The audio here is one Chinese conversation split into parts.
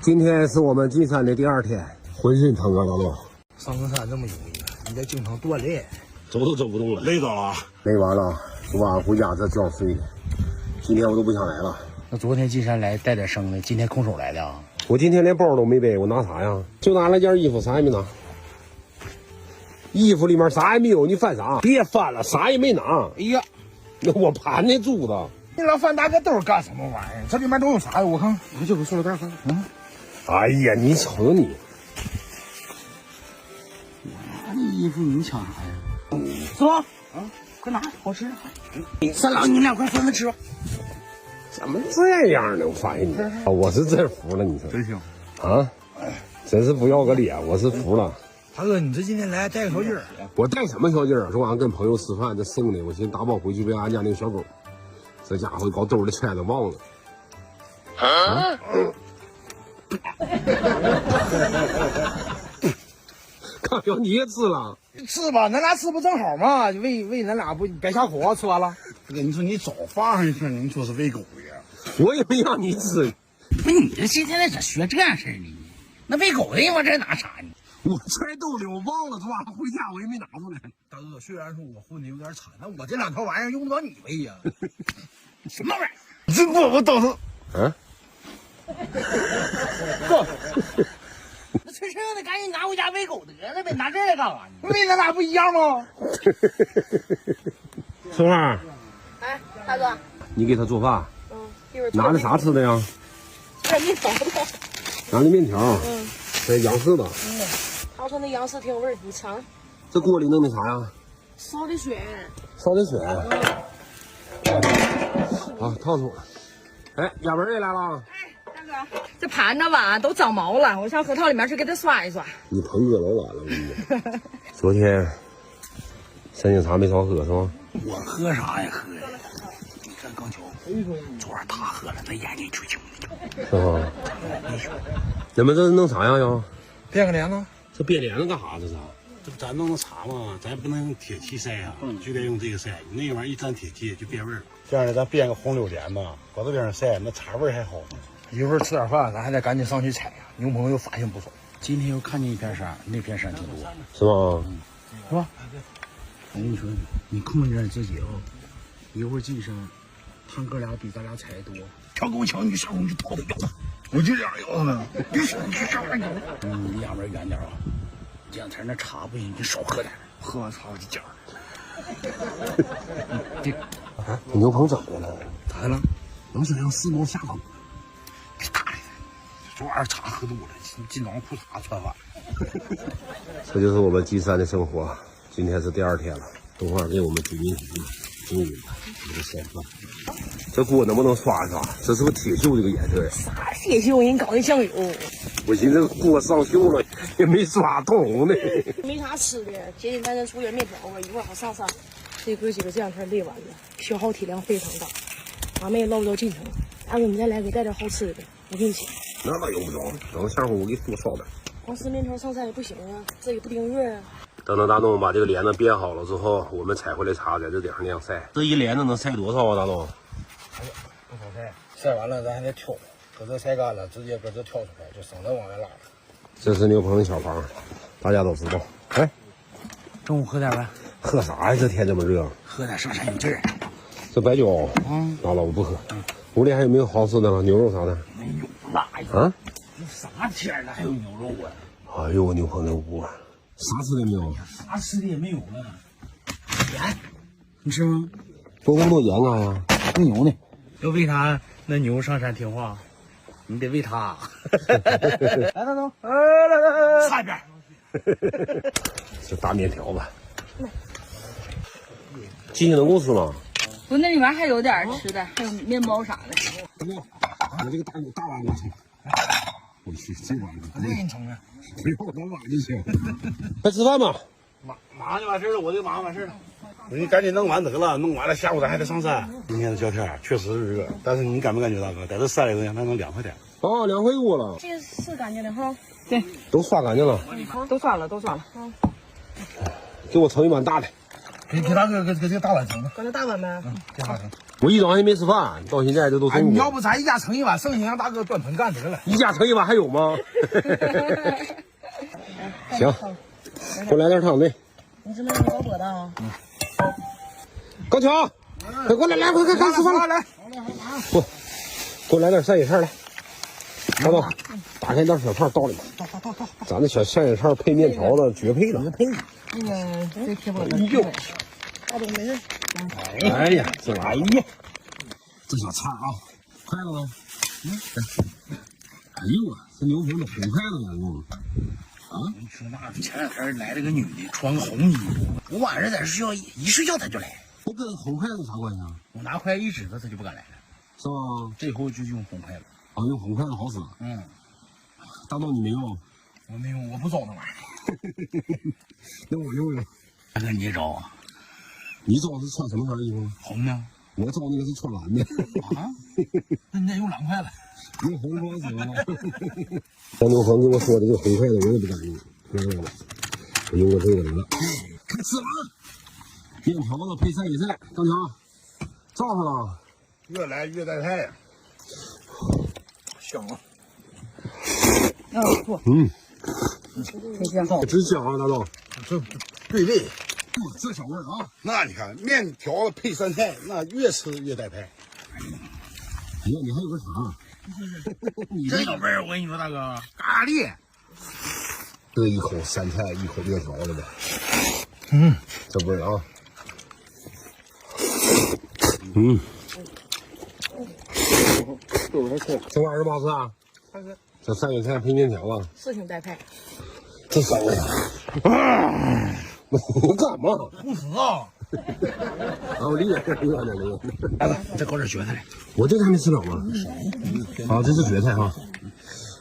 今天是我们进山的第2天，浑身疼啊，老老。上个山这么容易，你得经常锻炼。走都走不动了，累着了。累完了，昨晚回家这觉睡的。今天我都不想来了。那昨天进山来带点生的，今天空手来的啊？我今天连包都没背，我拿啥呀？就拿了件衣服，啥也没拿。衣服里面啥也没有，你翻啥？别翻了，啥也没拿。哎呀，那我盘的珠子。你老翻大个兜干什么玩意儿？这里面都有啥呀？我看，我这个塑料袋翻。哎呀，你瞅瞅你，那衣服你抢啥呀？是吧？啊，快拿，好吃。三郎，你们俩快分吃吧。怎么这样呢？我发现你，我是真服了，你说真行啊？真是不要个脸，我是服了。大哥，你这今天来带个小鸡儿？我带什么小鸡儿？昨晚跟朋友吃饭，这剩的，我寻思打包回去喂俺家那个小狗。这家伙搞兜里揣着忘了。刚要你也吃了？吃吧，咱俩吃不正好吗？喂咱俩不别下口啊！吃完了。这个你说你早放上去，你说是喂狗的，我也没让你吃。不，你这现在咋学这样式呢？那喂狗的往这拿啥呢？我揣兜里，我忘了，昨晚回家我也没拿出来。大哥，虽然说我混的有点惨，但我这2条玩意儿用不着你喂呀。什么玩意儿？这我倒是。嗯。那吃剩的赶紧拿回家喂狗得了呗，拿这来干啥呢？喂咱俩不一样吗？春花，哎，大哥，你给他做饭，一会儿拿的啥吃的呀？这面条的，拿的面条，这洋式的。他说那洋式挺有味儿，你尝。这锅里弄的啥呀？烧的水。烧的水。啊，烫手了。哎，亚文也来了。大哥，这盘子碗都长毛了，我上核桃里面去给它刷一刷。你盆饿老晚了，我跟你讲。昨天山景茶没少喝是吧？我喝啥呀？喝呀！你看刚巧，昨晚他喝了，他眼睛就青的。是吧？你们这是弄啥呀？要变个帘子？这变帘子干啥？这是？这不咱弄的茶嘛，咱不能用铁器筛啊，就得用这个筛。那玩意儿一沾铁器就变味儿。这样的咱编个红榴莲吧，搁这边上晒，那茶味还好呢。一会儿吃点饭，咱还得赶紧上去采呀。牛朋友发现不少，今天又看见一片山，那片山挺多，是吗？是吧？我跟你说，你控制点自己啊，一会儿进山，他哥俩比咱俩采的多，他跟我抢，你上我就掏他腰，我就这样腰呢。别说你上哪有？你离两边远点啊。这两天那茶不行，你少喝点，喝完茶我就讲。啊，你牛棚怎么了？咋的了？能想让四毛下口？别打理他，昨晚茶喝多了，进早上裤衩穿反了。这就是我们进山的生活。今天是第2天了，等会儿给我们居民中午这个先饭。这锅能不能刷一刷？这是不是铁锈这个颜色呀？啥铁锈？人搞的酱油。我寻思锅上锈了，也没刷通呢。没啥吃的，简简单单煮点面条吧，一会儿好上山。这哥几个这2天累完了，消耗体量非常大，俺们也捞不着进程。大哥，你再来给带点好吃的，我给你请。那倒用不着，等下回我给你多烧点。光吃面条上山也不行啊，这也不顶热啊。等大东把这个帘子编好了之后，我们采回来茶在这顶上那样晒。这一帘子能晒多少啊，大东？哎呀，不好晒，晒完了咱还得挑，搁这晒干了，直接搁这挑出来，就省得往外拉了。这是牛棚的小房，大家都知道。哎，中午喝点呗。喝啥呀？这天这么热，喝点上山有劲儿。这白酒，老了我不喝。屋里还有没有好吃的了？牛肉啥的？没有哪有啊？啥天了还有牛肉啊？哎呦，我牛棚那屋，啥吃的没有？啥吃的也没有了。盐，你吃吗？多那么多盐干呀？喂牛呢？要喂它，那牛上山听话，你得喂它。来，大东，来，擦一边。这大面条吧。鸡能够吃吗？不，那里面还有点吃的，还有面包啥的。大哥，我这个大碗给我盛。我去，这碗我再给你盛上。不要拿碗就行。快吃饭吧。马上就完事了，我这马上完事了。你赶紧弄完得了，弄完了下午咱还得上山。今天的焦天确实是热，但是你感没感觉大哥，在这山里头还能凉快点？哦，凉快多了。这是干净的哈。对，都刷干净了。都刷了，都刷了。给我盛一碗大的。给大哥给这个大碗盛吧。搁那大碗呗。给大盛。我一早上也没吃饭，到现在这都哎，中午。你要不咱一家盛一碗，剩下让大哥端盆干得了。一家盛一碗还有吗？行，给我来点汤对。你是那个老伯的啊？高强，快过来，来，快吃饭了。来，不，给我来点山野菜来。大刀，打开一袋小菜倒里面。咱这小山野菜配面条子绝配了。那个这铁锅哎呦，大东没事。哎呀，这玩意儿，这小菜啊，筷子呢？哎呦啊，这牛棚都红筷子了用。你说那前两天来了个女的，穿个红衣服，我晚上在这睡觉，一睡觉她就来。这跟红筷子啥关系啊？我拿筷子一指她，她就不敢来了。是吧？这回就用红筷子。啊，用红筷子好使。嗯，大豆你没用？我没用，我不找那玩意儿。那我用用。大哥你也找啊？你找是穿什么色衣服？红的我找那个是穿蓝的。啊？那你得用蓝筷子。用红光行吗？黄牛棚跟我说的这个红筷子我也不敢用，我用过这个得了。开吃了，面条子配山野菜，刚强，照上了。越来越带太阳，香啊！嗯，挺香。真香啊，大豆。这对味。这小味儿啊！那你看面条子配酸菜，那越吃越带派。哎呀，你还有个啥？你真有味儿！我跟你说，大哥，咖喱。这一口酸菜，一口面条子呗。这味儿啊。这玩意儿不好吃啊？这山野菜配面条啊，是挺带派。这香呀！我干嘛？不死啊！啊，我厉害，厉害，厉害！来吧，再搞点蕨菜。我这个还没吃了吗？啊，这是蕨菜哈，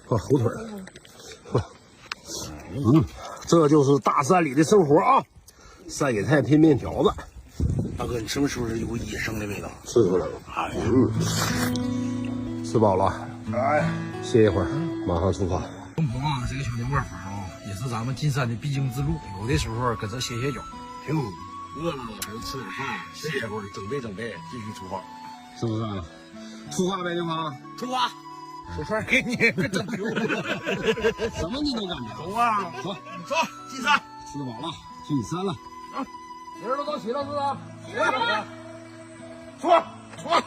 啊，火腿儿。这就是大山里的生活啊！山野菜配面条子，大哥，你是不是有野生的味道？吃出来了。哎呀，吃饱了，哎，歇一会儿，马上出发。东坡啊，这个小牛窝房啊，也是咱们进山的必经之路。有的时候搁这歇歇脚，挺好。饿了还是吃点饭，歇一会儿，整备整备，继续出发。是不是啊？出发呗，牛鹏。出发，手串给你，别整丢了。什么你都干走啊，走，走，进山。吃饱了，进山了。人都到齐了是吧？齐了。出发，出发。